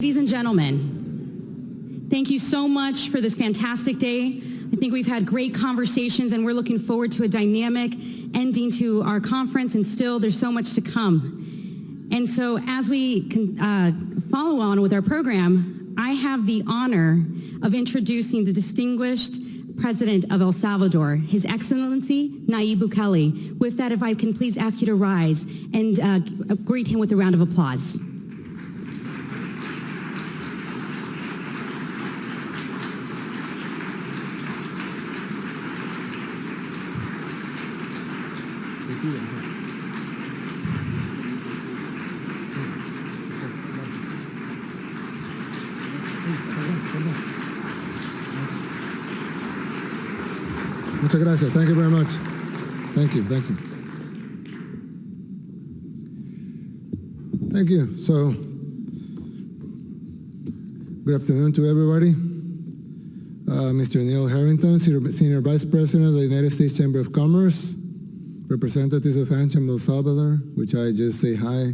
Ladies and gentlemen, thank you so much for this fantastic day. I think we've had great conversations and we're looking forward to a dynamic ending to our conference, and still there's so much to come. And so as we can follow on with our program, I have the honor of introducing the distinguished President of El Salvador, His Excellency Nayib Bukele. With that, if I can please ask you to rise and greet him with a round of applause. Muchas gracias. Thank you very much. Thank you. Thank you. Thank you. So, good afternoon to everybody. Mr. Neil Harrington, Senior Vice President of the United States Chamber of Commerce, representatives of AmCham El Salvador, which I just say hi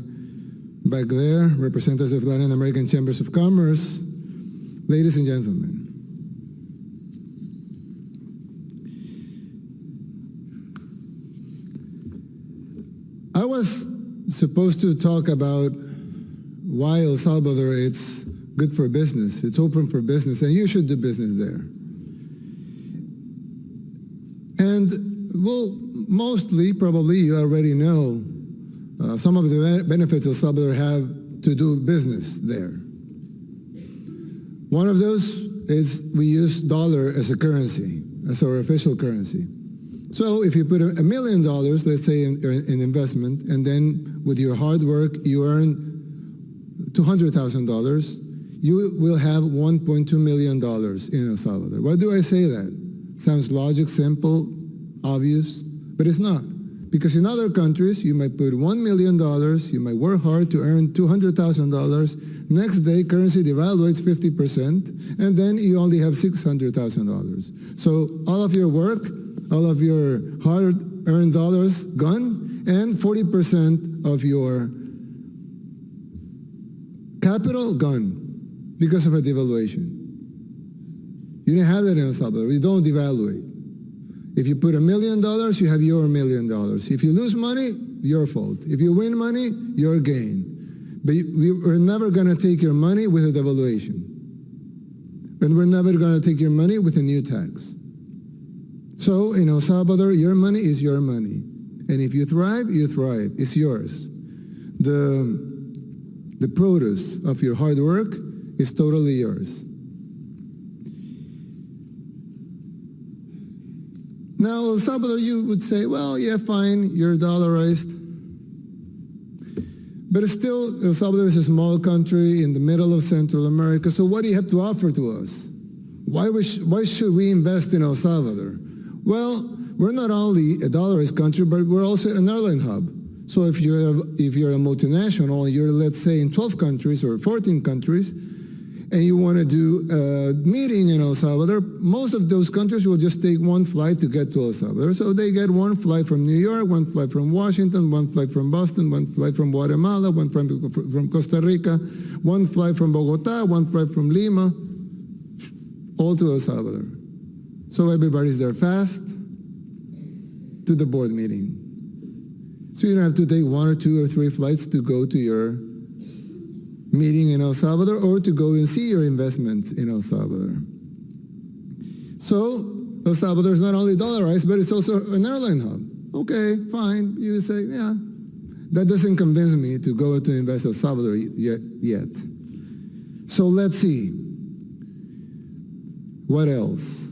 back there, representatives of Latin American Chambers of Commerce, ladies and gentlemen. I was supposed to talk about why El Salvador it's good for business. It's open for business, and you should do business there. And, well, mostly, probably, you already know some of the benefits El Salvador have to do business there. One of those is we use dollar as a currency, as our official currency. So if you put $1 million, let's say, in investment, and then with your hard work you earn $200,000, you will have $1.2 million in El Salvador. Why do I say that? Sounds logic, simple, obvious, but it's not. Because in other countries, you might put $1 million, you might work hard to earn $200,000, next day currency devaluates 50%, and then you only have $600,000. So all of your work, all of your hard-earned dollars gone, and 40% of your capital gone because of a devaluation. You didn't have that in El Salvador. We don't devaluate. If you put $1 million, you have your $1 million. If you lose money, your fault. If you win money, your gain. But we're never going to take your money with a devaluation. And we're never going to take your money with a new tax. So in El Salvador, your money is your money. And if you thrive, you thrive. It's yours. The produce of your hard work is totally yours. Now, El Salvador, you would say, well, yeah, fine, you're dollarized. But still, El Salvador is a small country in the middle of Central America, so what do you have to offer to us? Why should we invest in El Salvador? Well, we're not only a dollarized country, but we're also an airline hub. So if you're a multinational, you're, let's say, in 12 countries or 14 countries, and you want to do a meeting in El Salvador, most of those countries will just take one flight to get to El Salvador. So they get one flight from New York, one flight from Washington, one flight from Boston, one flight from Guatemala, one from Costa Rica, one flight from Bogota, one flight from Lima, all to El Salvador. So everybody's there fast to the board meeting. So you don't have to take 1 or 2 or 3 flights to go to your meeting in El Salvador or to go and see your investments in El Salvador. So El Salvador is not only dollarized, but it's also an airline hub. Okay, fine. You say, yeah, that doesn't convince me to go to invest in El Salvador yet. So let's see. What else?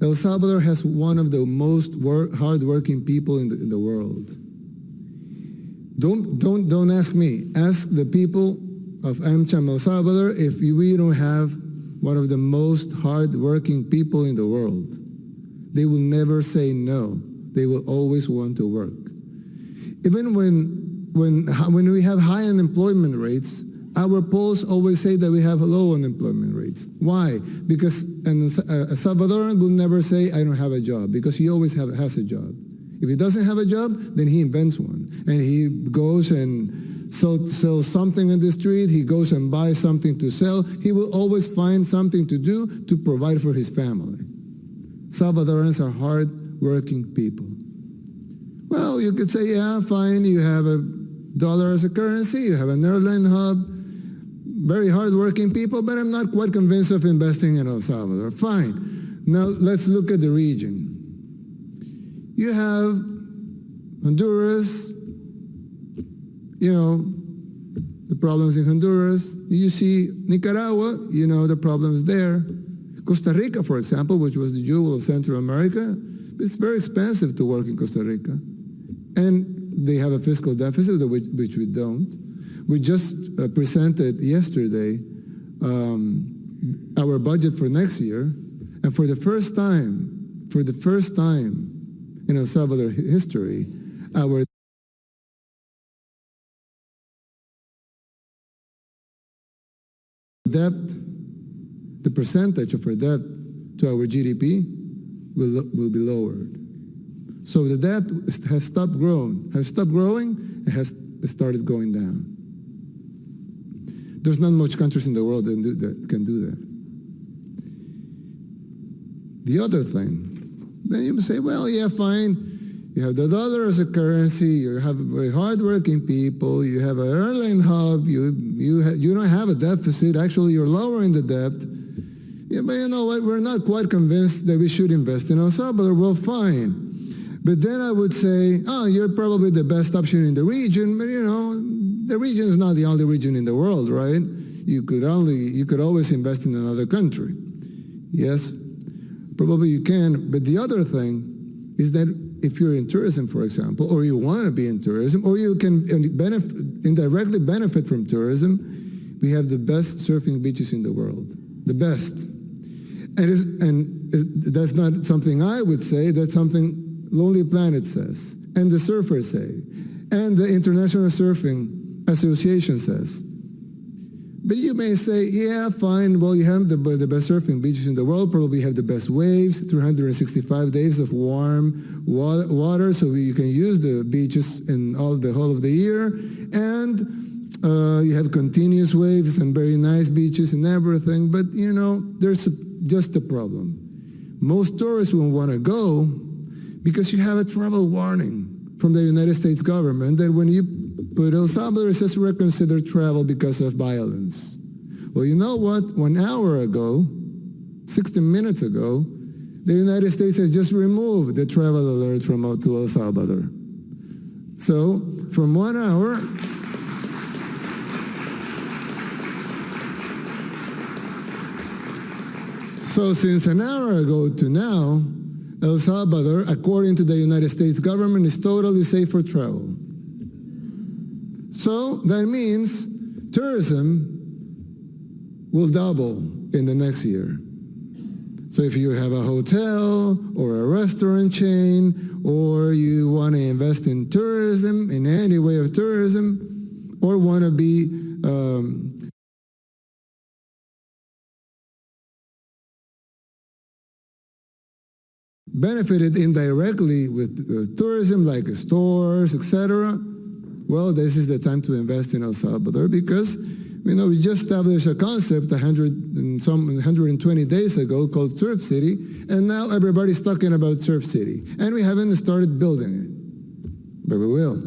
El Salvador has one of the most hardworking people in the world. Don't ask me. Ask the people of AmCham El Salvador if we don't have one of the most hardworking people in the world. They will never say no. They will always want to work. Even when we have high unemployment rates, our polls always say that we have low unemployment rates. Why? Because a Salvadoran will never say, I don't have a job, because he always has a job. If he doesn't have a job, then he invents one. And he goes and sells something in the street, he goes and buys something to sell, he will always find something to do to provide for his family. Salvadorans are hard-working people. Well, you could say, yeah, fine, you have a dollar as a currency, you have an airline hub, very hard-working people, but I'm not quite convinced of investing in El Salvador. Fine. Now, let's look at the region. You have Honduras, you know, the problems in Honduras. You see Nicaragua, you know, the problems there. Costa Rica, for example, which was the jewel of Central America, it's very expensive to work in Costa Rica. And they have a fiscal deficit, which we don't. We just presented yesterday our budget for next year, and for the first time in El Salvador history, our debt, the percentage of our debt to our GDP will be lowered. So the debt has stopped growing, and has started going down. There's not much countries in the world that can do that. The other thing, then you say, well, yeah, fine. You have the dollar as a currency. You have very hardworking people. You have an airline hub. You don't have a deficit. Actually, you're lowering the debt. Yeah, but you know what? We're not quite convinced that we should invest in El Salvador. Well, fine. But then I would say, oh, you're probably the best option in the region. But you know, the region is not the only region in the world, right? You could always invest in another country. Yes, probably you can. But the other thing is that if you're in tourism, for example, or you want to be in tourism, or you can indirectly benefit from tourism, we have the best surfing beaches in the world, the best. And that's not something I would say, that's something Lonely Planet says, and the surfers say, and the International Surfing Association says. But you may say, yeah, fine, well, you have the best surfing beaches in the world, probably have the best waves, 365 days of warm water, so you can use the beaches in the whole of the year, and you have continuous waves and very nice beaches and everything, but you know, there's just a problem. Most tourists will want to go because you have a travel warning from the United States government that when you put El Salvador, it says reconsider travel because of violence. Well, you know what? 1 hour ago, 60 minutes ago, the United States has just removed the travel alert to El Salvador. So, from 1 hour, so since an hour ago to now, El Salvador, according to the United States government, is totally safe for travel. So that means tourism will double in the next year. So if you have a hotel or a restaurant chain, or you want to invest in tourism, in any way of tourism, or want to be benefited indirectly with tourism, like stores, etc., well, this is the time to invest in El Salvador because, you know, we just established a concept 120 days ago called Surf City, and now everybody's talking about Surf City, and we haven't started building it, but we will.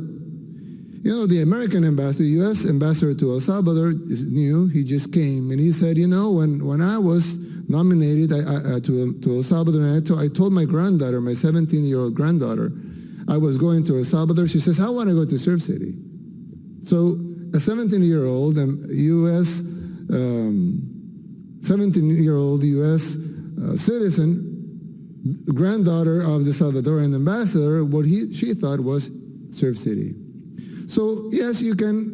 You know, the American ambassador, U.S. ambassador to El Salvador is new. He just came, and he said, you know, when I was nominated to El Salvador, and I told my granddaughter, my 17-year-old granddaughter, I was going to El Salvador. She says, I want to go to Surf City. So a 17-year-old U.S. 17-year-old U.S. Citizen, granddaughter of the Salvadoran ambassador, what she thought was Surf City. So yes, you can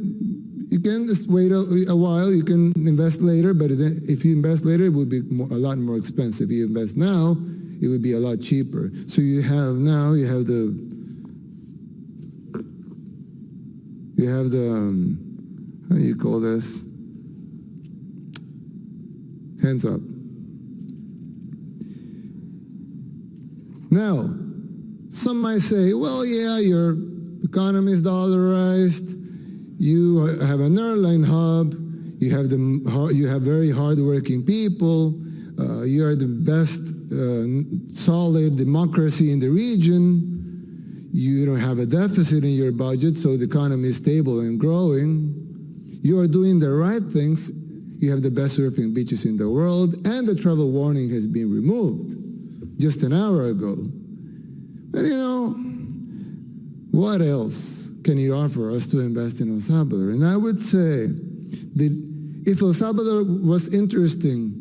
just wait a while. You can invest later, but if you invest later, it would be a lot more expensive. If you invest now, it would be a lot cheaper. So you have the how do you call this? Hands up. Now, some might say, well, yeah, your economy is dollarized. You have an airline hub. You have very hardworking people. You are the best solid democracy in the region. You don't have a deficit in your budget, so the economy is stable and growing. You are doing the right things. You have the best surfing beaches in the world, and the travel warning has been removed just an hour ago. But what else can you offer us to invest in El Salvador? And I would say that if El Salvador was interesting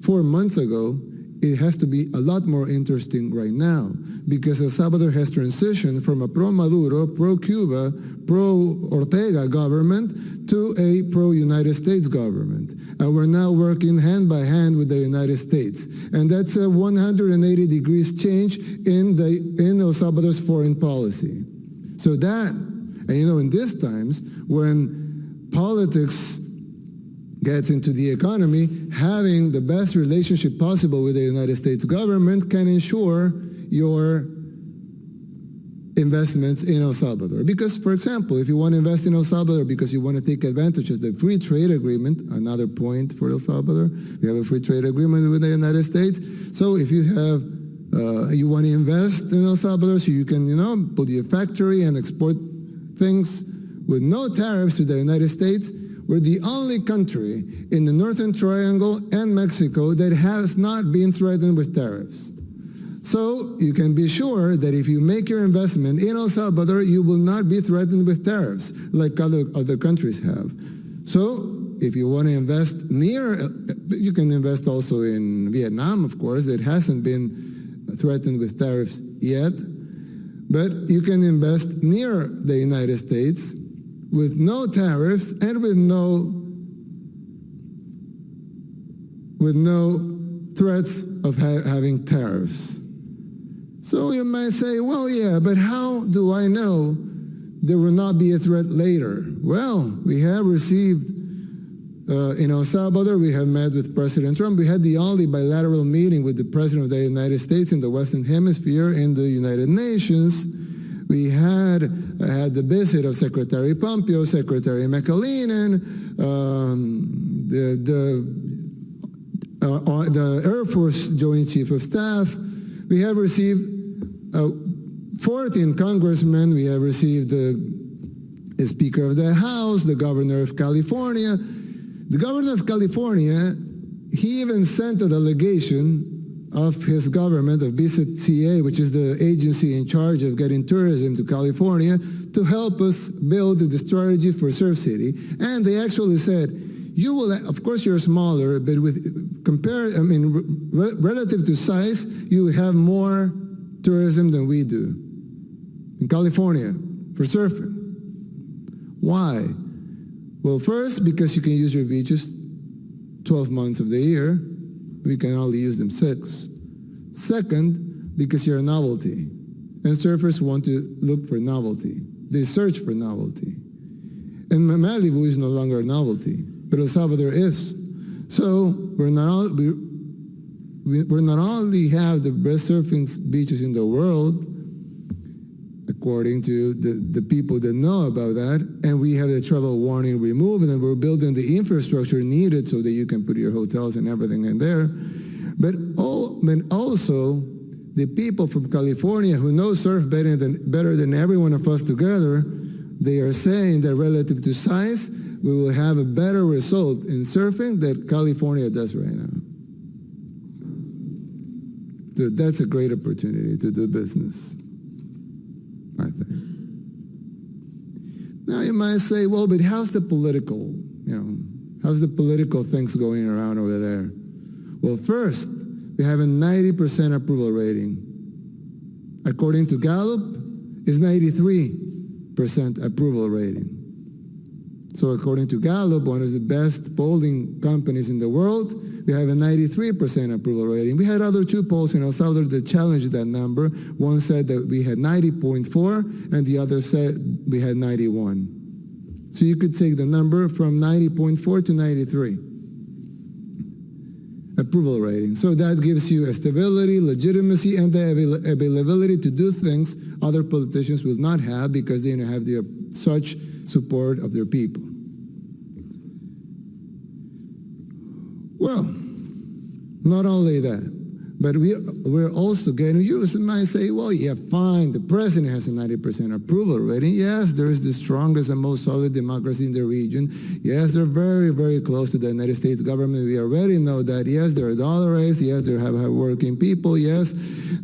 4 months ago, it has to be a lot more interesting right now, because El Salvador has transitioned from a pro-Maduro, pro-Cuba, pro-Ortega government to a pro-United States government. And we're now working hand by hand with the United States. And that's a 180 degrees change in El Salvador's foreign policy. So that, and in these times when politics gets into the economy, having the best relationship possible with the United States government can ensure your investments in El Salvador. Because, for example, if you want to invest in El Salvador because you want to take advantage of the free trade agreement, another point for El Salvador, we have a free trade agreement with the United States. So if you have, you want to invest in El Salvador so you can, put your factory and export things with no tariffs to the United States, we're the only country in the Northern Triangle and Mexico that has not been threatened with tariffs. So you can be sure that if you make your investment in El Salvador, you will not be threatened with tariffs like other countries have. So if you want to invest you can invest also in Vietnam, of course, that hasn't been threatened with tariffs yet. But you can invest near the United States with no tariffs and with no threats of having tariffs. So you might say, well, yeah, but how do I know there will not be a threat later? Well, we have received, in El Salvador, we have met with President Trump. We had the only bilateral meeting with the President of the United States in the Western Hemisphere in the United Nations. We had the visit of Secretary Pompeo, Secretary McAleenan, the Air Force Joint Chief of Staff. We have received 14 congressmen. We have received the Speaker of the House, the Governor of California. The Governor of California, he even sent a delegation of his government, of BCCA, which is the agency in charge of getting tourism to California, to help us build the strategy for Surf City. And they actually said, you will, of course you're smaller, but relative to size, you have more tourism than we do in California for surfing. Why? Well, first, because you can use your beaches 12 months of the year. We can only use them 6. Second, because you're a novelty. And surfers want to look for novelty. They search for novelty. And Malibu is no longer a novelty, but El Salvador is. So we're not only have the best surfing beaches in the world, according to the people that know about that, and we have the travel warning removed, and we're building the infrastructure needed so that you can put your hotels and everything in there. But also, the people from California who know surf better than every one of us together, they are saying that relative to size, we will have a better result in surfing than California does right now. So that's a great opportunity to do business, I think. Now you might say, well, but how's the political things going around over there? Well, first, we have a 90% approval rating. According to Gallup, it's 93% approval rating. So according to Gallup, one of the best polling companies in the world, we have a 93% approval rating. We had other 2 polls in El Salvador that challenged that number. One said that we had 90.4, and the other said we had 91. So you could take the number from 90.4 to 93. Approval rating. So that gives you a stability, legitimacy, and the availability to do things other politicians will not have because they don't have such support of their people. Well, not only that, but we're also getting, you might say, well, yeah, fine, the president has a 90% approval rating. Yes, there is the strongest and most solid democracy in the region. Yes, they're very, very close to the United States government. We already know that. Yes, they're dollarists. Yes, they have hardworking people. Yes,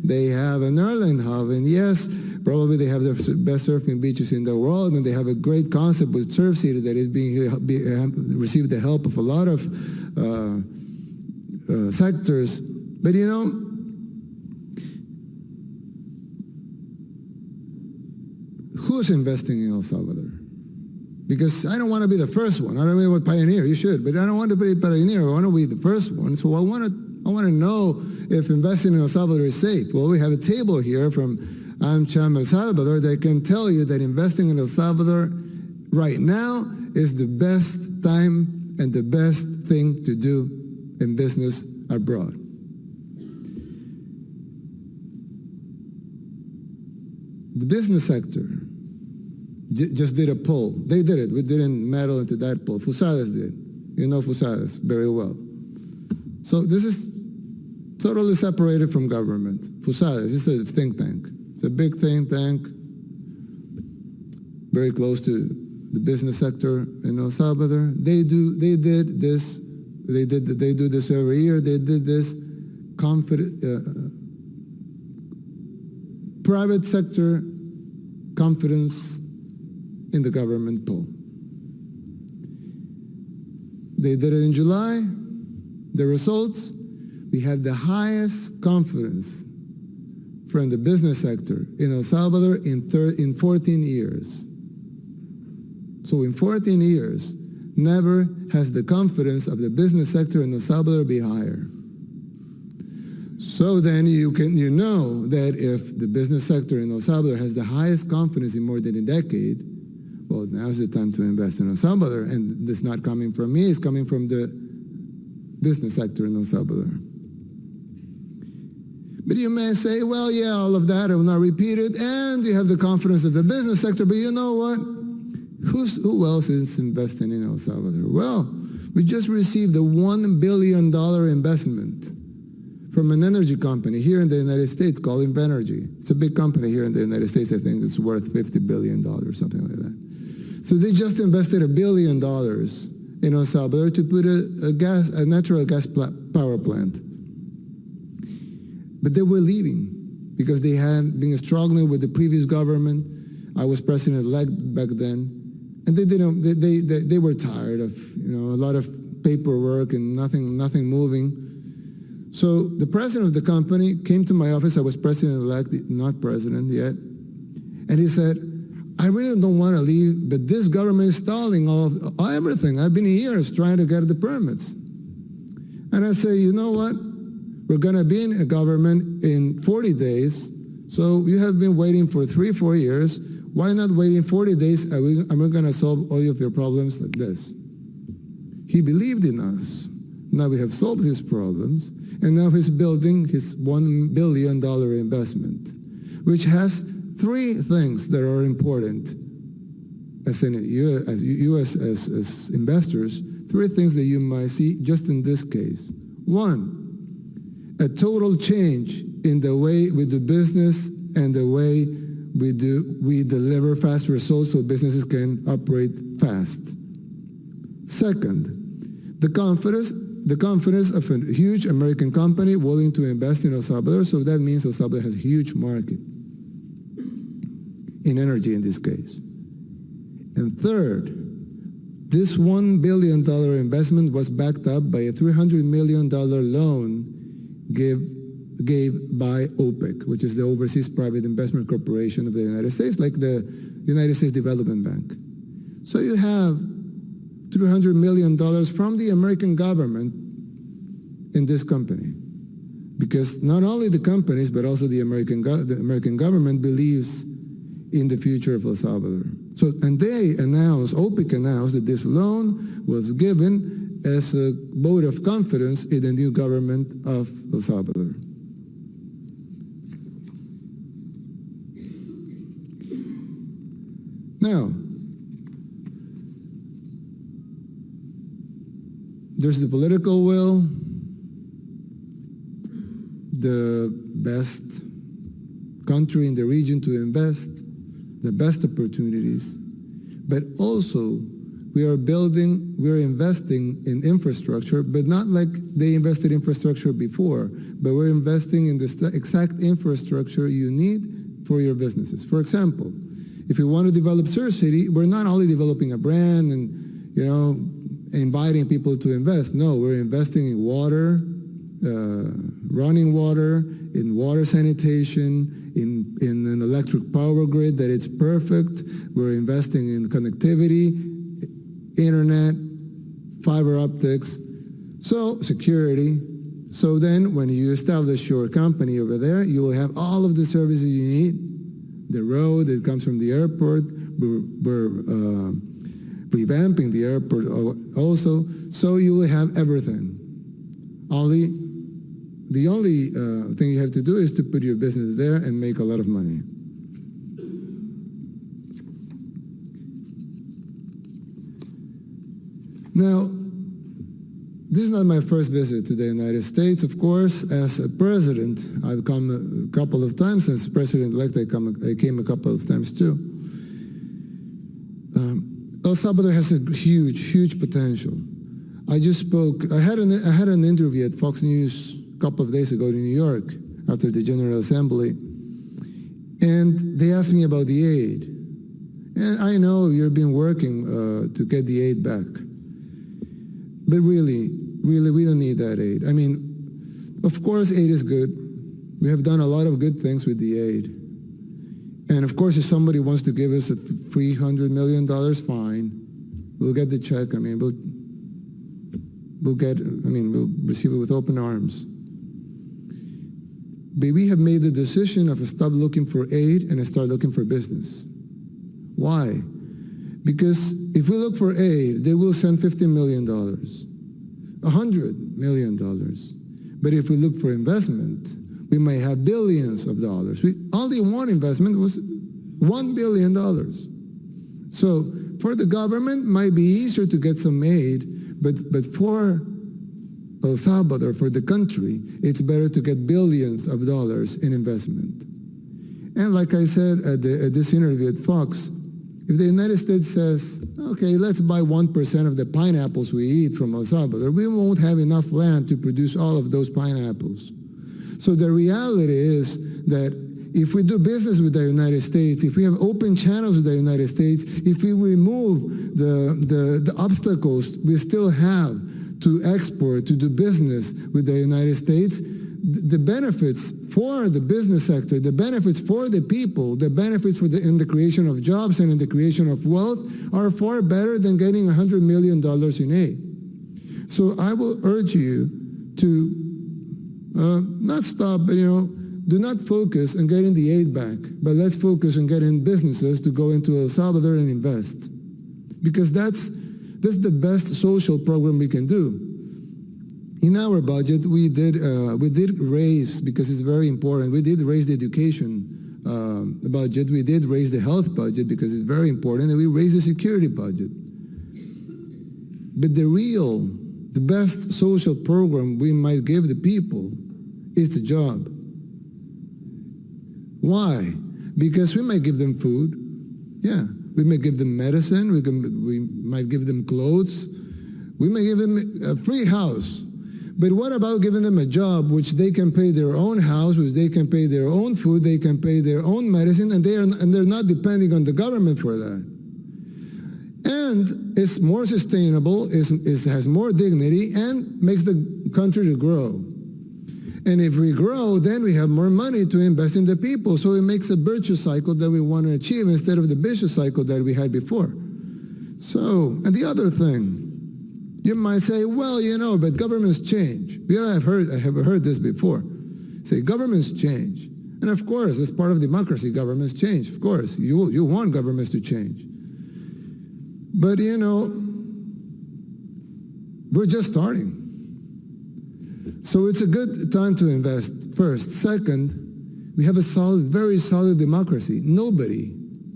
they have an airline hub. And yes, probably they have the best surfing beaches in the world, and they have a great concept with Surf City that is received the help of a lot of sectors. But you know, who's investing in El Salvador? Because I don't want to be the first one. I don't mean what pioneer, you should, but I don't want to be a pioneer. I want to be the first one. So I want to know if investing in El Salvador is safe. Well, we have a table here from AmCham El Salvador that can tell you that investing in El Salvador right now is the best time and the best thing to do in business abroad. The business sector just did a poll. They did it. We didn't meddle into that poll. Fusadas did. You know Fusadas very well. So this is totally separated from government. Fusadas is a think tank. It's a big think tank, very close to the business sector in El Salvador. They do this every year. They did this private sector confidence in the government poll. They did it in July. The results, we had the highest confidence from the business sector in El Salvador in 14 years. So in 14 years, never has the confidence of the business sector in El Salvador be higher. So then you know that if the business sector in El Salvador has the highest confidence in more than a decade, well, now's the time to invest in El Salvador. And this is not coming from me, it's coming from the business sector in El Salvador. But you may say, well, yeah, all of that, I will not repeat it, and you have the confidence of the business sector, but you know what? Who else is investing in El Salvador? Well, we just received a $1 billion investment from an energy company here in the United States called Invenergy. It's a big company here in the United States. I think it's worth $50 billion, something like that. So they just invested $1 billion in El Salvador to put a natural gas power plant. But they were leaving because they had been struggling with the previous government. I was president-elect back then, and they were tired of a lot of paperwork and nothing moving. So the president of the company came to my office. I was president-elect, not president yet, and he said, I really don't want to leave, but this government is stalling everything. I've been years trying to get the permits. And I say, you know what? We're going to be in a government in 40 days, so you have been waiting for 3-4 years. Why not wait in 40 days and we're going to solve all of your problems like this? He believed in us. Now we have solved his problems, and now he's building his $1 billion investment, which has 3 things that are important as investors, 3 things that you might see just in this case. 1, a total change in the way we do business and the way we deliver fast results so businesses can operate fast. Second, the confidence of a huge American company willing to invest in El Salvador, so that means El Salvador has a huge market in energy in this case. And third, this $1 billion investment was backed up by a $300 million loan gave by OPEC, which is the Overseas Private Investment Corporation of the United States, like the United States Development Bank. So you have $300 million from the American government in this company, because not only the companies, but also the American government believes in the future of El Salvador. So, and OPEC announced that this loan was given as a vote of confidence in the new government of El Salvador. Now, there's the political will, the best country in the region to invest, the best opportunities, but also we are investing in infrastructure, but not like they invested infrastructure before, but we're investing in the exact infrastructure you need for your businesses. For example, if you want to develop Sur City, we're not only developing a brand and, you know, inviting people to invest. No, we're investing in water, running water, in water sanitation, in an electric power grid that it's perfect. We're investing in connectivity, internet, fiber optics, so security. So then when you establish your company over there, you will have all of the services you need. The road that comes from the airport, we're revamping the airport also, so you will have everything. The only thing you have to do is to put your business there and make a lot of money. Now, this is not my first visit to the United States. Of course, as a president, I've come a couple of times. As president-elect, I came a couple of times too. El Salvador has a huge potential. I just spoke, I had an interview at Fox News a couple of days ago in New York after the General Assembly, and they asked me about the aid. And I know you've been working to get the aid back. But really, we don't need that aid. I mean, of course, aid is good. We have done a lot of good things with the aid. And of course, if somebody wants to give us a $300 million, fine. We'll get the check. I mean, we'll receive it with open arms. But we have made the decision of stop looking for aid and start looking for business. Why? Because if we look for aid, they will send $50 million, $100 million. But if we look for investment, we may have billions of dollars. Only one investment was $1 billion. So for the government, it might be easier to get some aid, but for El Salvador, for the country, it's better to get billions of dollars in investment. And like I said at this interview at Fox, if the United States says, okay, let's buy 1% of the pineapples we eat from El Salvador, we won't have enough land to produce all of those pineapples. So the reality is that if we do business with the United States, if we have open channels with the United States, if we remove the obstacles we still have to export, to do business with the United States, the benefits for the business sector, the benefits for the people, the benefits in the creation of jobs and in the creation of wealth are far better than getting $100 million in aid. So I will urge you to not stop, but do not focus on getting the aid back, but let's focus on getting businesses to go into El Salvador and invest. Because that's the best social program we can do. In our budget, we did raise, because it's very important, we did raise the education budget, we did raise the health budget because it's very important, and we raised the security budget. But the best social program we might give the people is the job. Why? Because we might give them food, yeah. We may give them medicine, we might give them clothes, we may give them a free house. But what about giving them a job which they can pay their own house, which they can pay their own food, they can pay their own medicine, and they're not depending on the government for that. And it's more sustainable, it has more dignity, and makes the country to grow. And if we grow, then we have more money to invest in the people. So it makes a virtuous cycle that we want to achieve instead of the vicious cycle that we had before. So, and the other thing, you might say, well, but governments change. Yeah, I have heard this before. Say, governments change. And of course, as part of democracy, governments change. Of course, you want governments to change. But, we're just starting. So it's a good time to invest, first. Second, we have a very solid democracy. Nobody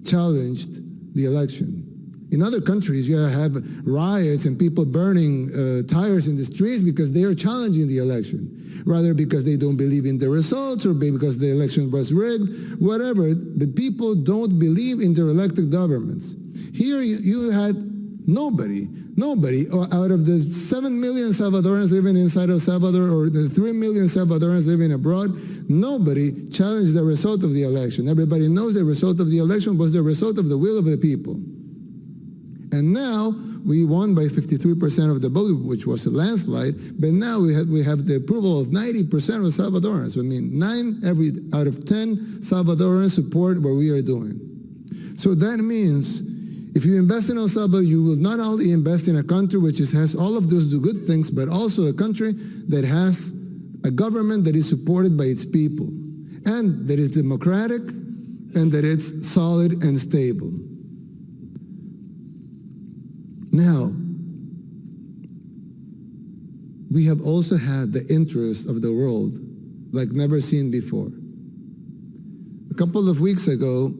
challenged the election. In other countries, you have riots and people burning tires in the streets because they are challenging the election, rather because they don't believe in the results or because the election was rigged, whatever. The people don't believe in their elected governments. Here you had nobody out of the 7 million Salvadorans living inside El Salvador or the 3 million Salvadorans living abroad, nobody challenged the result of the election. Everybody knows the result of the election was the result of the will of the people. And now we won by 53% of the vote, which was a landslide, but now we have the approval of 90% of Salvadorans. I mean, 9 out of 10 Salvadorans support what we are doing. So that means if you invest in El Salvador, you will not only invest in a country which has all of those good things, but also a country that has a government that is supported by its people, and that is democratic, and that it's solid and stable. Now, we have also had the interest of the world like never seen before. A couple of weeks ago,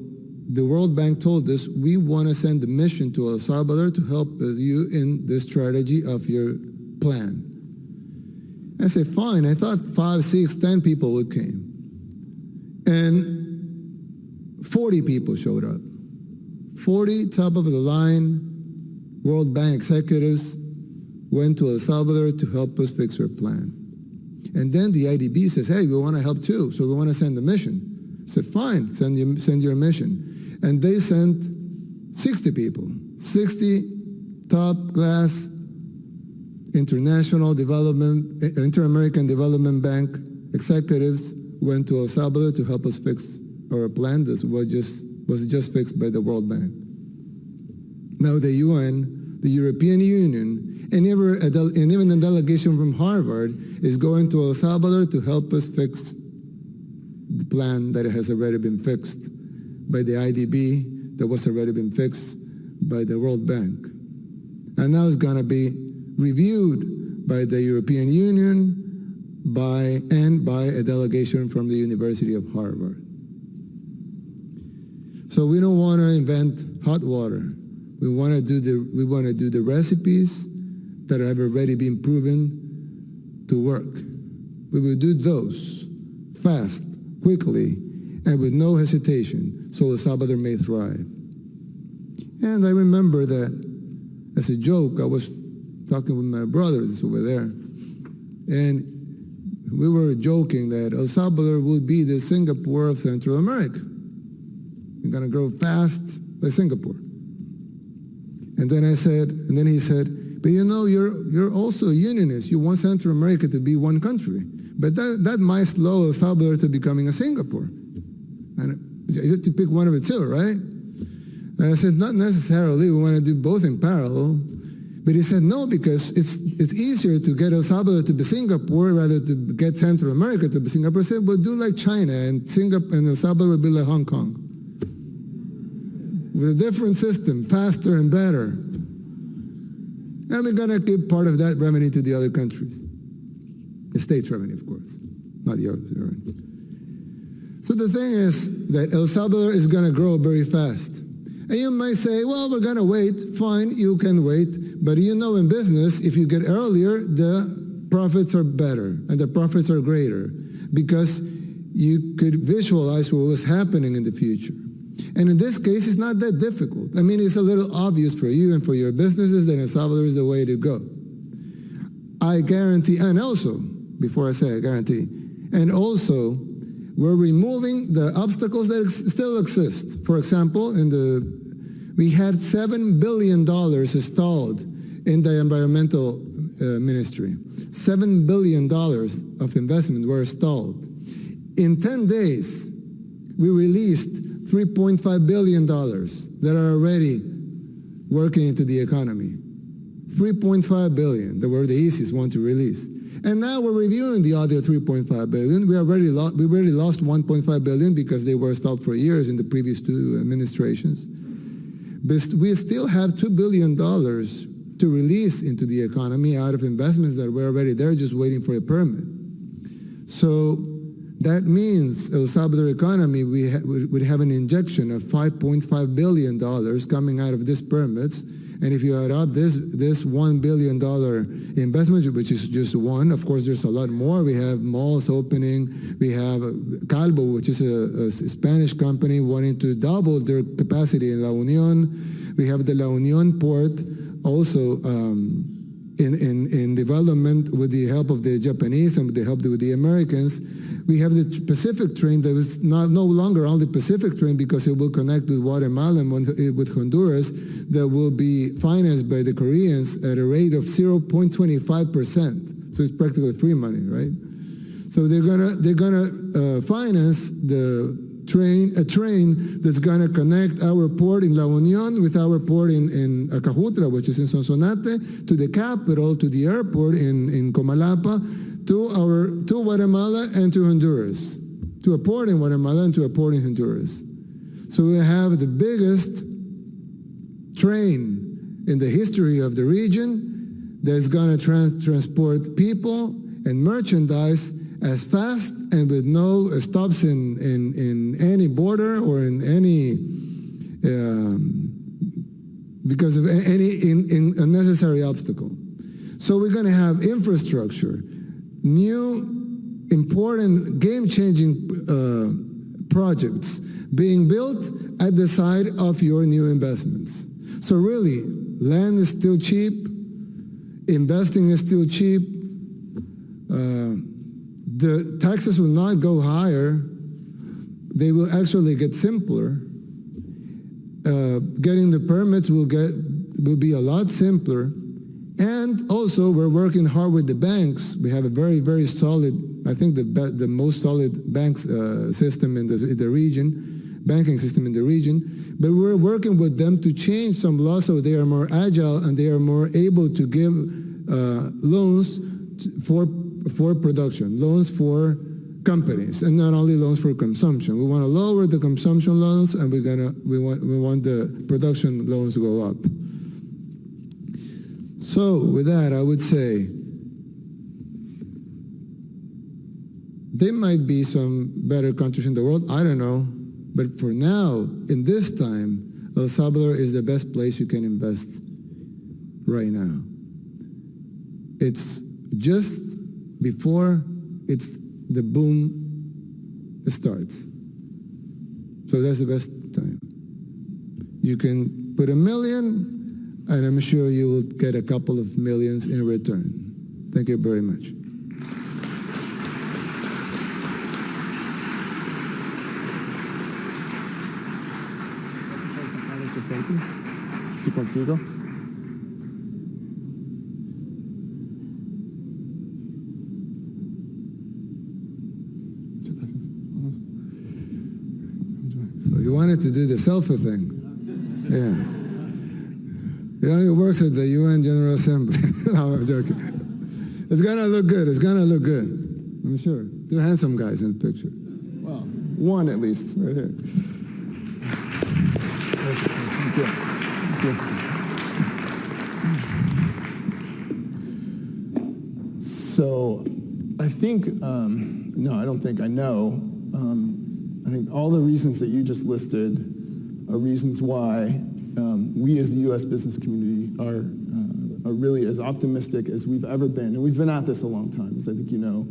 the World Bank told us, we want to send a mission to El Salvador to help you in the strategy of your plan. I said, fine. I thought 5, 6, 10 people would came. And 40 people showed up. 40 top-of-the-line World Bank executives went to El Salvador to help us fix our plan. And then the IDB says, hey, we want to help too, so we want to send a mission. I said, fine, send your mission. And they sent 60 people, 60 top-class Inter-American Development Bank executives went to El Salvador to help us fix our plan. This was just fixed by the World Bank. Now the UN, the European Union, and even a delegation from Harvard is going to El Salvador to help us fix the plan that has already been fixed by the IDB, that was already been fixed by the World Bank. And now it's going to be reviewed by the European Union and by a delegation from the University of Harvard. So we don't want to invent hot water. We want to do the recipes that have already been proven to work. We will do those fast, quickly, and with no hesitation, so El Salvador may thrive. And I remember that as a joke, I was talking with my brothers over there, and we were joking that El Salvador would be the Singapore of Central America. We're going to grow fast like Singapore. And then he said, but you know, you're also a unionist. You want Central America to be one country. But that might slow El Salvador to becoming a Singapore. And you have to pick one of the two, right? And I said, not necessarily. We want to do both in parallel. But he said, no, because it's easier to get El Salvador to be Singapore rather to get Central America to be Singapore. I said, well, do like China, and Singapore and El Salvador will be like Hong Kong. With a different system, faster and better. And we're going to give part of that revenue to the other countries. The state's revenue, of course, not the other revenue. So the thing is that El Salvador is going to grow very fast. And you might say, well, we're going to wait. Fine, you can wait. But you know, in business, if you get earlier, the profits are better and the profits are greater because you could visualize what was happening in the future. And in this case, it's not that difficult. I mean, it's a little obvious for you and for your businesses that El Salvador is the way to go. I guarantee, and also, before I say I guarantee, and also, we're removing the obstacles that still exist. For example, we had $7 billion stalled in the environmental ministry. $7 billion of investment were stalled. In 10 days, we released $3.5 billion that are already working into the economy. $3.5 billion that were the easiest one to release. And now we're reviewing the other $3.5 billion. We already lost $1.5 billion because they were stalled for years in the previous two administrations. But we still have $2 billion to release into the economy out of investments that were already there just waiting for a permit. So That means El Salvador economy would have an injection of $5.5 billion coming out of these permits. And if you add up this $1 billion investment, which is just one, of course there's a lot more. We have malls opening. We have Calvo, which is a Spanish company wanting to double their capacity in La Union. We have the La Union port also in development with the help of the Japanese and with the help of the Americans. We have the Pacific train that is no longer only Pacific train because it will connect with Guatemala and with Honduras, that will be financed by the Koreans at a rate of 0.25%. So it's practically free money, right? So they're gonna finance a train that's gonna connect our port in La Union with our port in Acajutla, which is in Sonsonate, to the capital, to the airport in Comalapa, to Guatemala and to Honduras, to a port in Guatemala and to a port in Honduras. So we have the biggest train in the history of the region that's going to transport people and merchandise as fast and with no stops in any border or in any because of any unnecessary obstacle. So we're going to have infrastructure, new important game-changing projects being built at the side of your new investments. So really, land is still cheap, investing is still cheap, the taxes will not go higher, they will actually get simpler. Getting the permits will be a lot simpler. And also, we're working hard with the banks. We have a very, very solid, I think the most solid banks system in the region, banking system in the region. But we're working with them to change some laws so they are more agile and they are more able to give loans for production, loans for companies, and not only loans for consumption. We want to lower the consumption loans, and we want the production loans to go up. So with that, I would say there might be some better countries in the world, I don't know, but for now, in this time, El Salvador is the best place you can invest right now. It's just before the boom starts. So that's the best time. You can put $1 million, and I'm sure you will get a couple of millions in return. Thank you very much. Si consigo. So you wanted to do the selfie thing? Yeah. It only works at the UN General Assembly. No, I'm joking. It's gonna look good. It's gonna look good. I'm sure. Two handsome guys in the picture. Well, one at least, right here. Thank you. Thank you. So, I think, no, I don't think I know. I think all the reasons that you just listed are reasons why we as the U.S. business community are really as optimistic as we've ever been. And we've been at this a long time, as I think you know,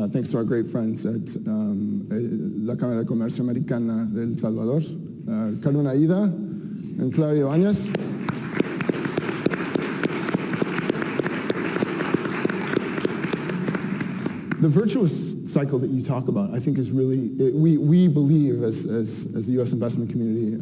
thanks to our great friends at La Cámara de Comercio Americana de El Salvador, Carmen Aida and Claudio Añas. The virtuous cycle that you talk about, I think, is really, we believe as the U.S. investment community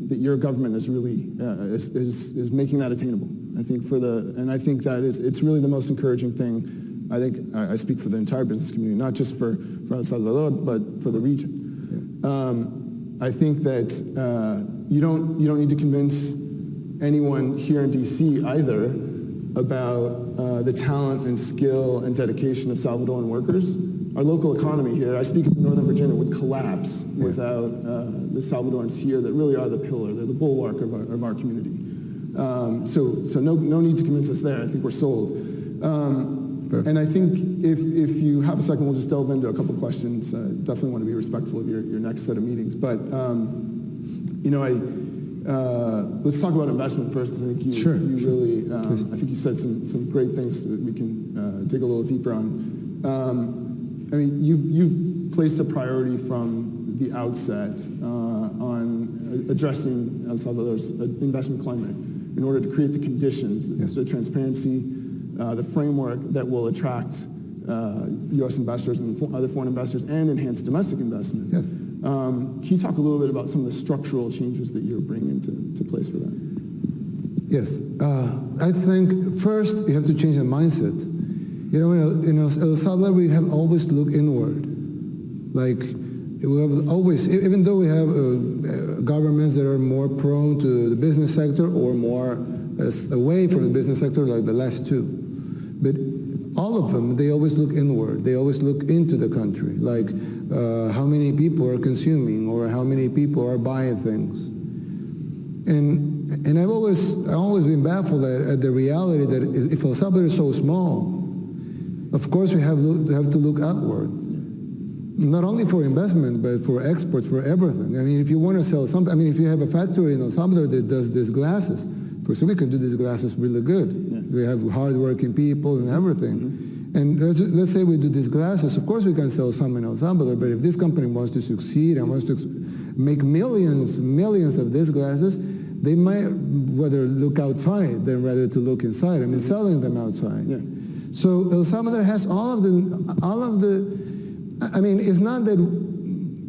that your government is really is making that attainable. I think and I think that it's really the most encouraging thing. I think I speak for the entire business community, not just for El Salvador, but for the region. Yeah. I think that you don't need to convince anyone here in D.C. either about the talent and skill and dedication of Salvadoran workers. Our local economy here, I speak of Northern Virginia, would collapse without the Salvadorans here that really are the pillar, they're the bulwark of our community. So no need to convince us there. I think we're sold. Perfect. And I think if you have a second, we'll just delve into a couple questions. Definitely want to be respectful of your next set of meetings. But, let's talk about investment first, because I think you really, I think you said some great things that we can dig a little deeper on. I mean, you've placed a priority from the outset on addressing El Salvador's investment climate in order to create the conditions, the transparency, the framework that will attract U.S. investors and other foreign investors and enhance domestic investment. Yes. Can you talk a little bit about some of the structural changes that you're bringing to place for that? Yes. I think first you have to change the mindset. In El Salvador, we have always looked inward. Like, we have always, even though we have governments that are more prone to the business sector or more away from the business sector, like the last two. But all of them, they always look inward. They always look into the country, like how many people are consuming or how many people are buying things. And I've always been baffled at the reality that if El Salvador is so small, of course we have to look outward. Not only for investment, but for exports, for everything. I mean, if you want to sell something, I mean, if you have a factory in El Salvador that does these glasses, for example, we can do these glasses really good. Yeah. We have hardworking people and everything. Mm-hmm. And let's say we do these glasses. Of course, we can sell some in El Salvador, but if this company wants to succeed and wants to make millions of these glasses, they might rather look outside than rather to look inside. I mean, selling them outside. Yeah. So El Salvador has all of the. I mean, it's not that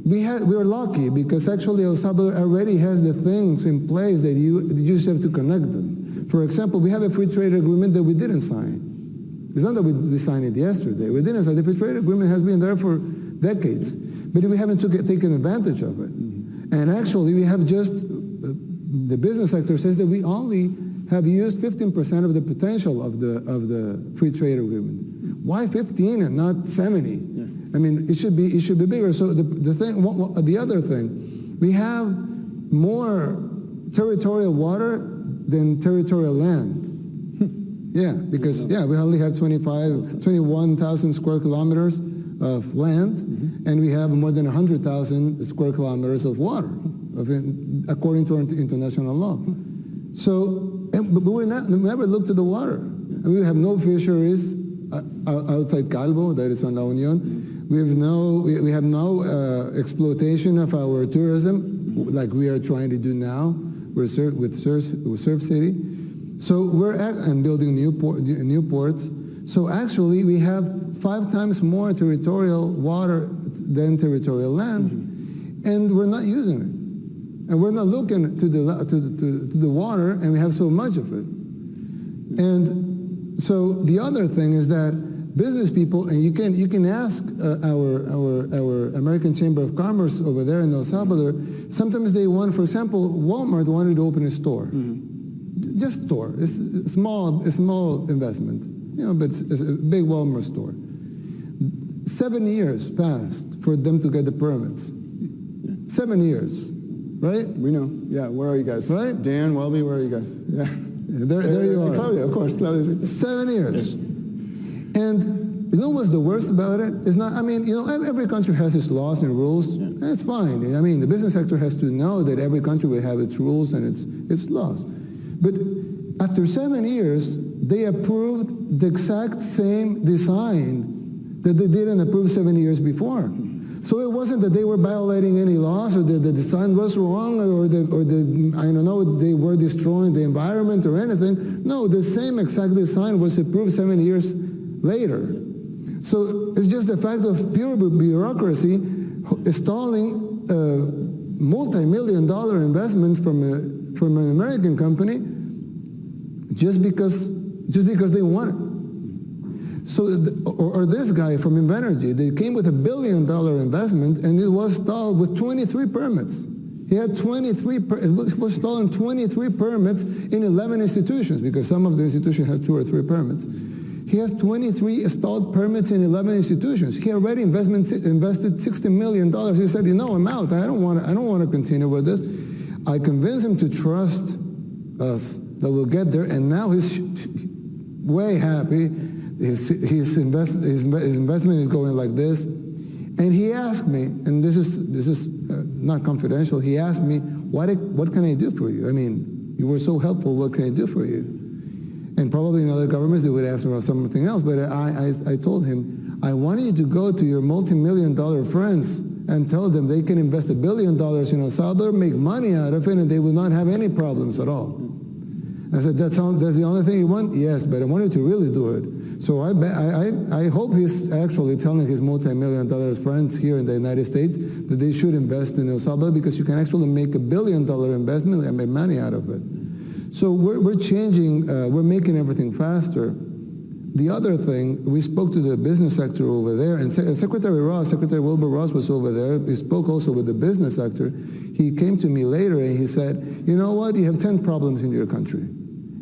we are lucky, because actually El Salvador already has the things in place that you just have to connect them. For example, we have a free trade agreement that we didn't sign. It's not that we signed it yesterday. We didn't sign. The free trade agreement has been there for decades, but we haven't taken advantage of it. Mm-hmm. And actually, we have just, the business sector says that we only have used 15% of the potential of the free trade agreement. Why 15 and not 70? Yeah. I mean, it should be bigger. So the other thing, we have more territorial water than territorial land. Yeah, because we only have 21,000 square kilometers of land, mm-hmm. and we have more than 100,000 square kilometers of water, according to international law. So, but we never look to the water. And we have no fisheries outside Calvo, that is on La Union. We have no exploitation of our tourism, like we are trying to do now with Surf City. So and building new ports. So actually, we have 5 times more territorial water than territorial land, mm-hmm. and we're not using it, and we're not looking to the water, and we have so much of it. And so the other thing is that business people, and you can ask our American Chamber of Commerce over there in El Salvador. Sometimes they want, for example, Walmart wanted to open a store, mm-hmm. Just store. It's a small investment, but it's a big Walmart store. 7 years passed for them to get the permits. Yeah. 7 years, right? We know. Yeah. Where are you guys? Right. Dan, Welby, where are you guys? Yeah. There you are. Claudia, of course. Claudia. 7 years. Yeah. And you know what's the worst about it? It's not, I mean, every country has its laws and rules. Yeah. That's fine. I mean, the business sector has to know that every country will have its rules and its laws. But after 7 years, they approved the exact same design that they didn't approve 7 years before. So it wasn't that they were violating any laws or that the design was wrong or I don't know, they were destroying the environment or anything. No, the same exact design was approved 7 years later. So it's just the fact of pure bureaucracy stalling a multi-million-dollar investment from an American company just because they want it. So, or this guy from Invenergy, they came with $1 billion investment, and it was stalled with 23 permits. He had it was stalled in 23 permits in 11 institutions, because some of the institutions had 2 or 3 permits. He has 23 stalled permits in 11 institutions. He already invested $60 million. He said, I'm out. I don't want to continue with this. I convinced him to trust us that we'll get there, and now he's way happy. his investment is going like this. And he asked me, and this is not confidential, he asked me, what can I do for you? I mean, you were so helpful, what can I do for you? And probably in other governments they would ask about something else, but I told him, I want you to go to your multi-million-dollar friends and tell them they can invest $1 billion in El Salvador, make money out of it, and they will not have any problems at all. I said, that's the only thing you want? Yes, but I want you to really do it. So I hope he's actually telling his multi-million-dollar friends here in the United States that they should invest in El Salvador, because you can actually make $1 billion investment and make money out of it. So we're changing, we're making everything faster. The other thing, we spoke to the business sector over there, and Secretary Wilbur Ross was over there. He spoke also with the business sector. He came to me later and he said, you know what, you have 10 problems in your country.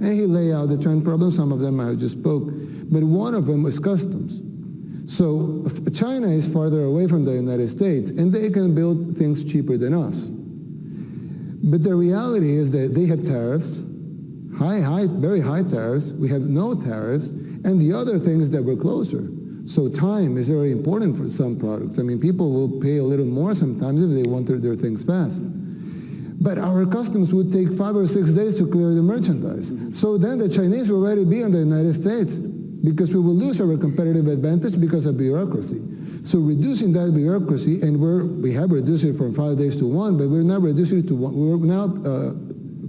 And he laid out the 10 problems, some of them I just spoke, but one of them was customs. So China is farther away from the United States, and they can build things cheaper than us. But the reality is that they have tariffs, very high tariffs. We have no tariffs, and the other thing is that we're closer. So time is very important for some products. I mean, people will pay a little more sometimes if they want their things fast. But our customs would take 5 or 6 days to clear the merchandise. So then the Chinese will already be in the United States, because we will lose our competitive advantage because of bureaucracy. So reducing that bureaucracy, and we have reduced it from 5 days to 1, but we're now reducing it to 1. We're now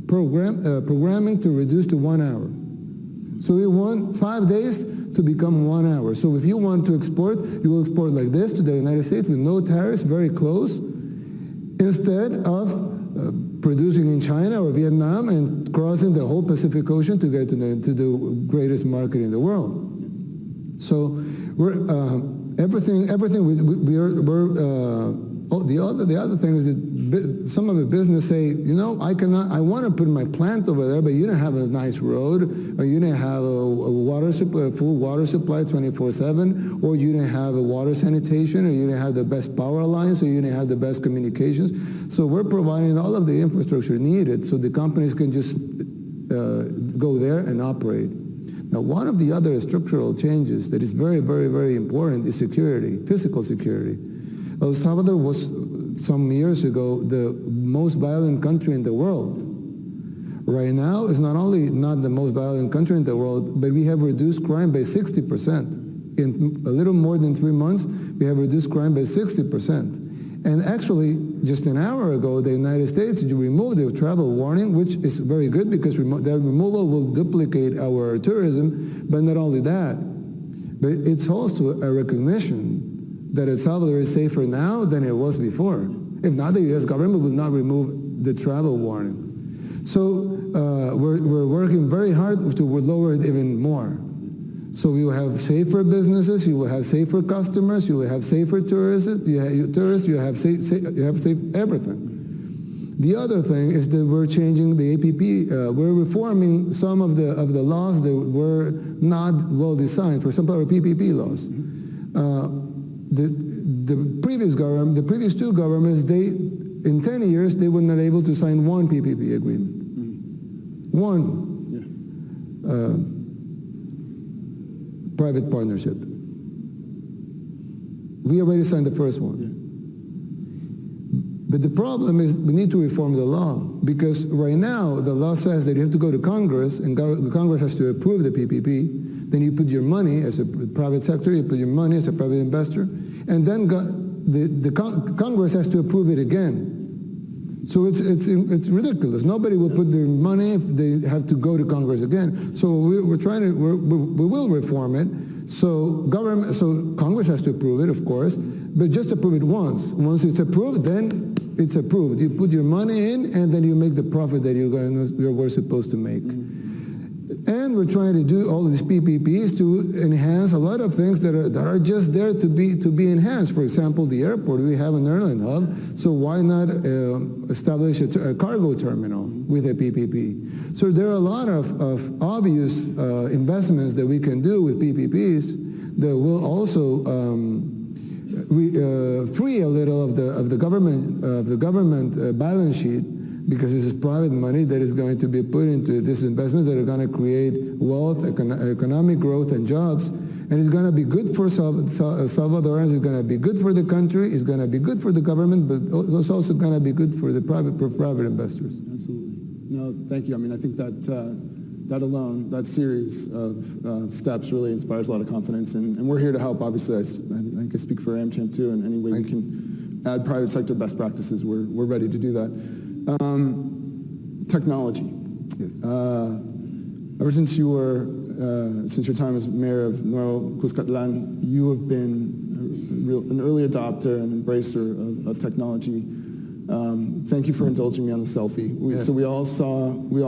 programming to reduce to 1 hour. So we want 5 days to become 1 hour. So if you want to export, you will export like this to the United States with no tariffs, very close, instead of producing in China or Vietnam and crossing the whole Pacific Ocean to get to the greatest market in the world. So we're the other thing is that some of the business say, you know, I want to put my plant over there, but you don't have a nice road, or you don't have a full water supply 24/7, or you don't have a water sanitation, or you don't have the best power lines, or you don't have the best communications. So we're providing all of the infrastructure needed so the companies can just go there and operate. Now, one of the other structural changes that is very, very, very important is security, physical security. El Salvador was, some years ago, the most violent country in the world. Right now, it's not only not the most violent country in the world, but we have reduced crime by 60%. In a little more than 3 months, we have reduced crime by 60%. And actually, just an hour ago, the United States removed the travel warning, which is very good because that removal will duplicate our tourism, but not only that, but it's also a recognition that El Salvador is safer now than it was before. If not, the U.S. government would not remove the travel warning. So we're working very hard to lower it even more. So you will have safer businesses, you will have safer customers, you will have safer tourists, you have safe everything. The other thing is that we're changing the APP. We're reforming some of the laws that were not well designed. For example, our PPP laws. The previous two governments, in 10 years, they were not able to sign one PPP agreement. One private partnership. We already signed the first one. But the problem is we need to reform the law, because right now the law says that you have to go to Congress, and the Congress has to approve the PPP. Then you put your money as a private sector, you put your money as a private investor, and then Congress has to approve it again. So it's ridiculous. Nobody will put their money if they have to go to Congress again. So we will reform it. So Congress has to approve it, of course, but just approve it once. Once it's approved, then it's approved. You put your money in, and then you make the profit that you were supposed to make. And we're trying to do all these PPPs to enhance a lot of things that are just there to be enhanced. For example, the airport, we have an airline hub, so why not establish a cargo terminal with a PPP? So there are a lot of obvious investments that we can do with PPPs that will also free a little of the government balance sheet, because this is private money that is going to be put into these investments that are going to create wealth, economic growth, and jobs. And it's going to be good for Salvadorans, it's going to be good for the country, it's going to be good for the government, but it's also going to be good for the private investors. Absolutely. No, thank you. I mean, I think that that alone, that series of steps really inspires a lot of confidence, and we're here to help. Obviously, I think I speak for AmCham too, and any way we can add private sector best practices, we're ready to do that. Technology. Yes. Ever since your time as mayor of Nuevo Cuscatlan, you have been an early adopter and embracer of technology. Thank you for indulging me on the selfie. So we all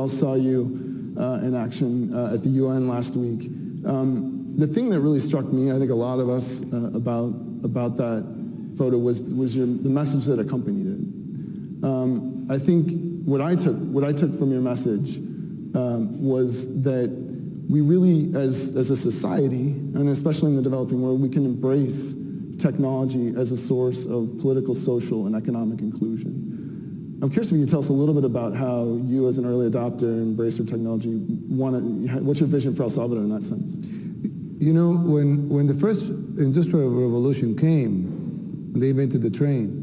saw you in action at the UN last week. The thing that really struck me, I think a lot of us about that photo was the message that accompanied it. I think what I took from your message was that we really, as a society, and especially in the developing world, we can embrace technology as a source of political, social, and economic inclusion. I'm curious if you could tell us a little bit about how you, as an early adopter and embracer of technology, what's your vision for El Salvador in that sense? You know, when the first industrial revolution came, they invented the train.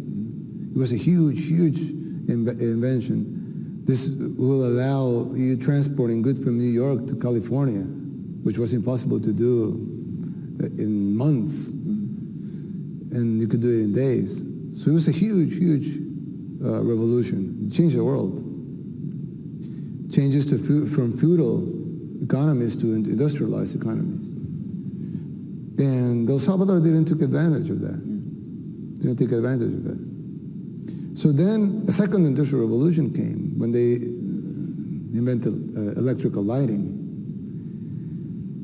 It was a huge, huge invention. This will allow you transporting goods from New York to California, which was impossible to do in months, and you could do it in days. So it was a huge, huge revolution. It changed the world. Changes from feudal economies to industrialized economies. And El Salvador didn't take advantage of that. Didn't take advantage of that. So then a second industrial revolution came when they invented electrical lighting.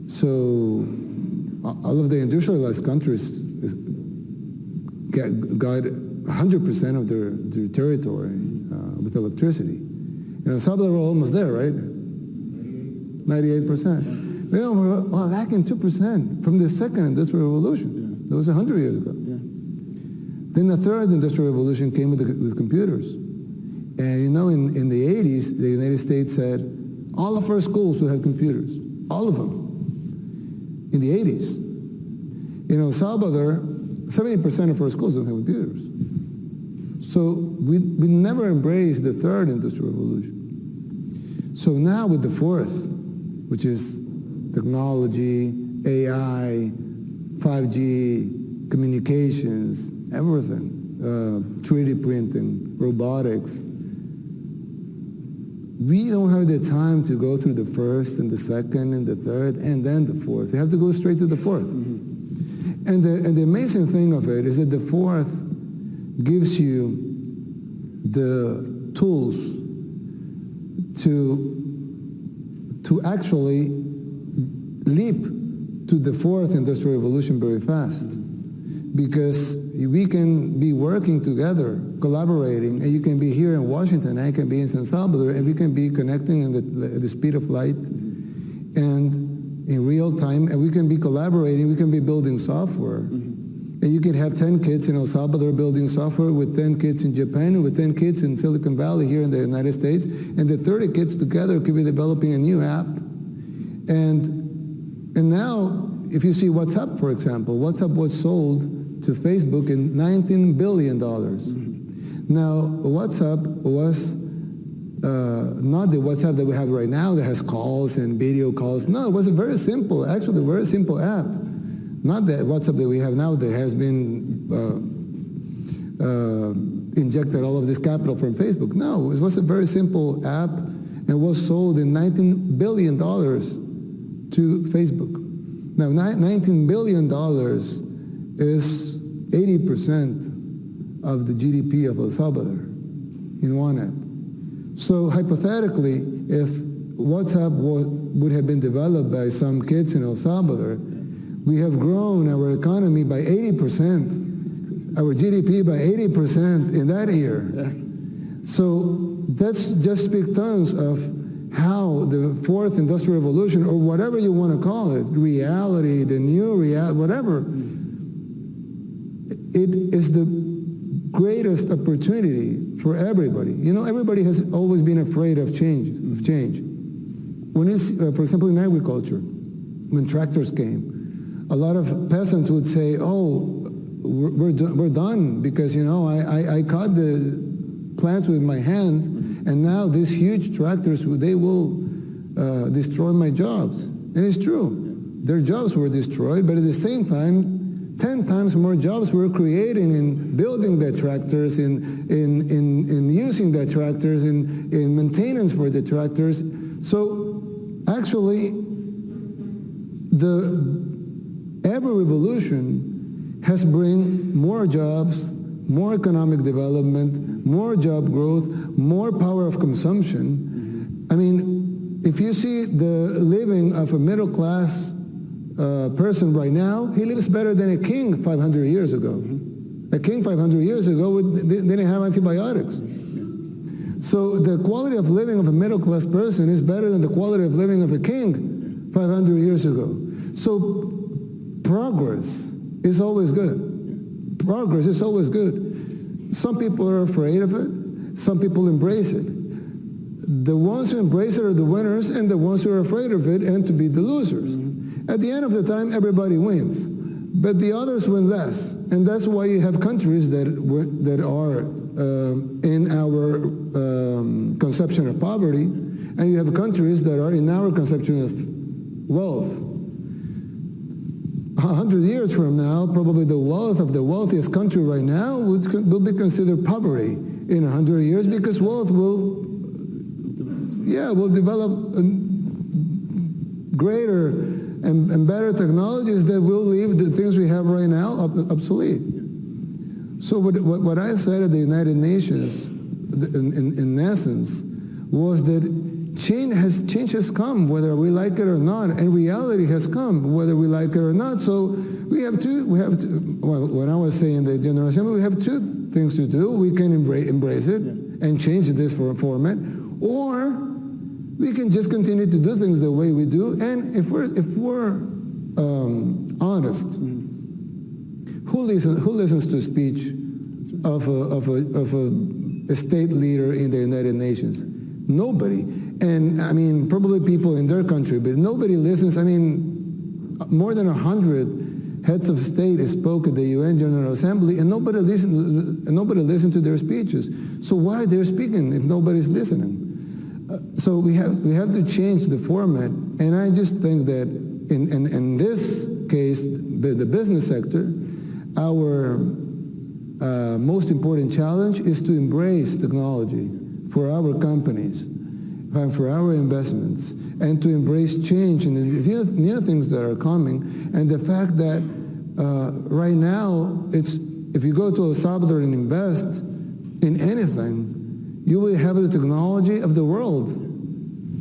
So all of the industrialized countries got 100% of their territory with electricity. And El Salvador were almost there, right? 98%. We were lacking 2% from the second industrial revolution. Yeah. That was 100 years ago. Yeah. Then the third industrial revolution came with computers. And you know, in the 80s, the United States said, all of our schools will have computers. All of them. In the 80s. In El Salvador, 70% of our schools don't have computers. So we never embraced the third industrial revolution. So now with the fourth, which is technology, AI, 5G, communications, everything, 3D printing, robotics, we don't have the time to go through the first and the second and the third and then the fourth. We have to go straight to the fourth. Mm-hmm. And the amazing thing of it is that the fourth gives you the tools to actually leap to the fourth industrial revolution very fast, because we can be working together, collaborating, and you can be here in Washington, I can be in San Salvador, and we can be connecting at the speed of light and in real time, and we can be collaborating, we can be building software. And you can have 10 kids in El Salvador building software with 10 kids in Japan and with 10 kids in Silicon Valley here in the United States, and the 30 kids together could be developing a new app. And now, if you see WhatsApp, for example, WhatsApp was sold to Facebook in $19 billion. Now, WhatsApp was not the WhatsApp that we have right now that has calls and video calls. No, it was a very simple app. Not the WhatsApp that we have now that has been injected all of this capital from Facebook. No, it was a very simple app and was sold in $19 billion to Facebook. Now, $19 billion is 80% of the GDP of El Salvador in one app. So hypothetically, if WhatsApp would have been developed by some kids in El Salvador, we have grown our economy by 80%, our GDP by 80% in that year. Yeah. So that's just speaks tons of how the fourth industrial revolution, or whatever you want to call it, reality, the new reality, whatever, it is the greatest opportunity for everybody. You know, everybody has always been afraid of change. When it's, for example, in agriculture, when tractors came, a lot of peasants would say, oh, we're done because, you know, I cut the plants with my hands, and now these huge tractors, they will destroy my jobs. And it's true. Their jobs were destroyed, but at the same time, 10 times more jobs were creating in building the tractors, in using the tractors, in maintenance for the tractors. So actually, every revolution has bring more jobs, more economic development, more job growth, more power of consumption. I mean, if you see the living of a middle class person right now, he lives better than a king 500 years ago. A king 500 years ago didn't have antibiotics. So the quality of living of a middle class person is better than the quality of living of a king 500 years ago. So progress is always good. Progress is always good. Some people are afraid of it. Some people embrace it. The ones who embrace it are the winners, and the ones who are afraid of it and to be the losers. At the end of the time, everybody wins, but the others win less, and that's why you have countries that are in our conception of poverty, and you have countries that are in our conception of wealth. 100 years from now, probably the wealth of the wealthiest country right now will be considered poverty in 100 years, because wealth will develop greater and better technologies that will leave the things we have right now obsolete. So what I said at the United Nations, in essence, was that change has come, whether we like it or not, and reality has come, whether we like it or not. So we have to, well, when I was saying the General Assembly, we have two things to do. We can embrace it and change this format, or we can just continue to do things the way we do. And if we're honest, who listens to a speech of a state leader in the United Nations? Nobody. And I mean, probably people in their country, but nobody listens. I mean, more than 100 heads of state spoke at the UN General Assembly, and nobody listened to their speeches. So why are they speaking if nobody's listening? So we have to change the format, and I just think that in this case, the business sector, our most important challenge is to embrace technology for our companies and for our investments, and to embrace change and the new things that are coming, and the fact that right now, if you go to El Salvador and invest in anything, you will have the technology of the world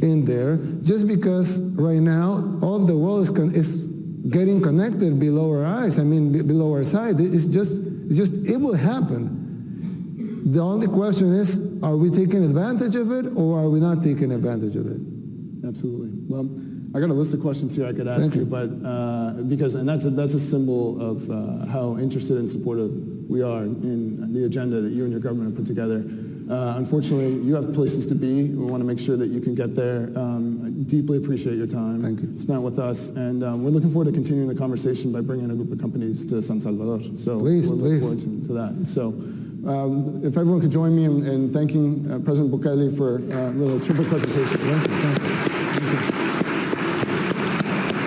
in there, just because right now all of the world is getting connected below our eyes. I mean, below our sight. It will happen. The only question is, are we taking advantage of it, or are we not taking advantage of it? Absolutely. Well, I got a list of questions here I could ask you, but that's a symbol of how interested and supportive we are in the agenda that you and your government have put together. Unfortunately, you have places to be. We want to make sure that you can get there. I deeply appreciate your time spent with us, and we're looking forward to continuing the conversation by bringing a group of companies to San Salvador. So we're looking forward to that. So if everyone could join me in thanking President Bukele for really a terrific presentation. Thank you.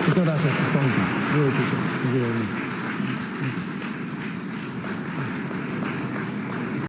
Muchas gracias. Really appreciate it. Thank you very much.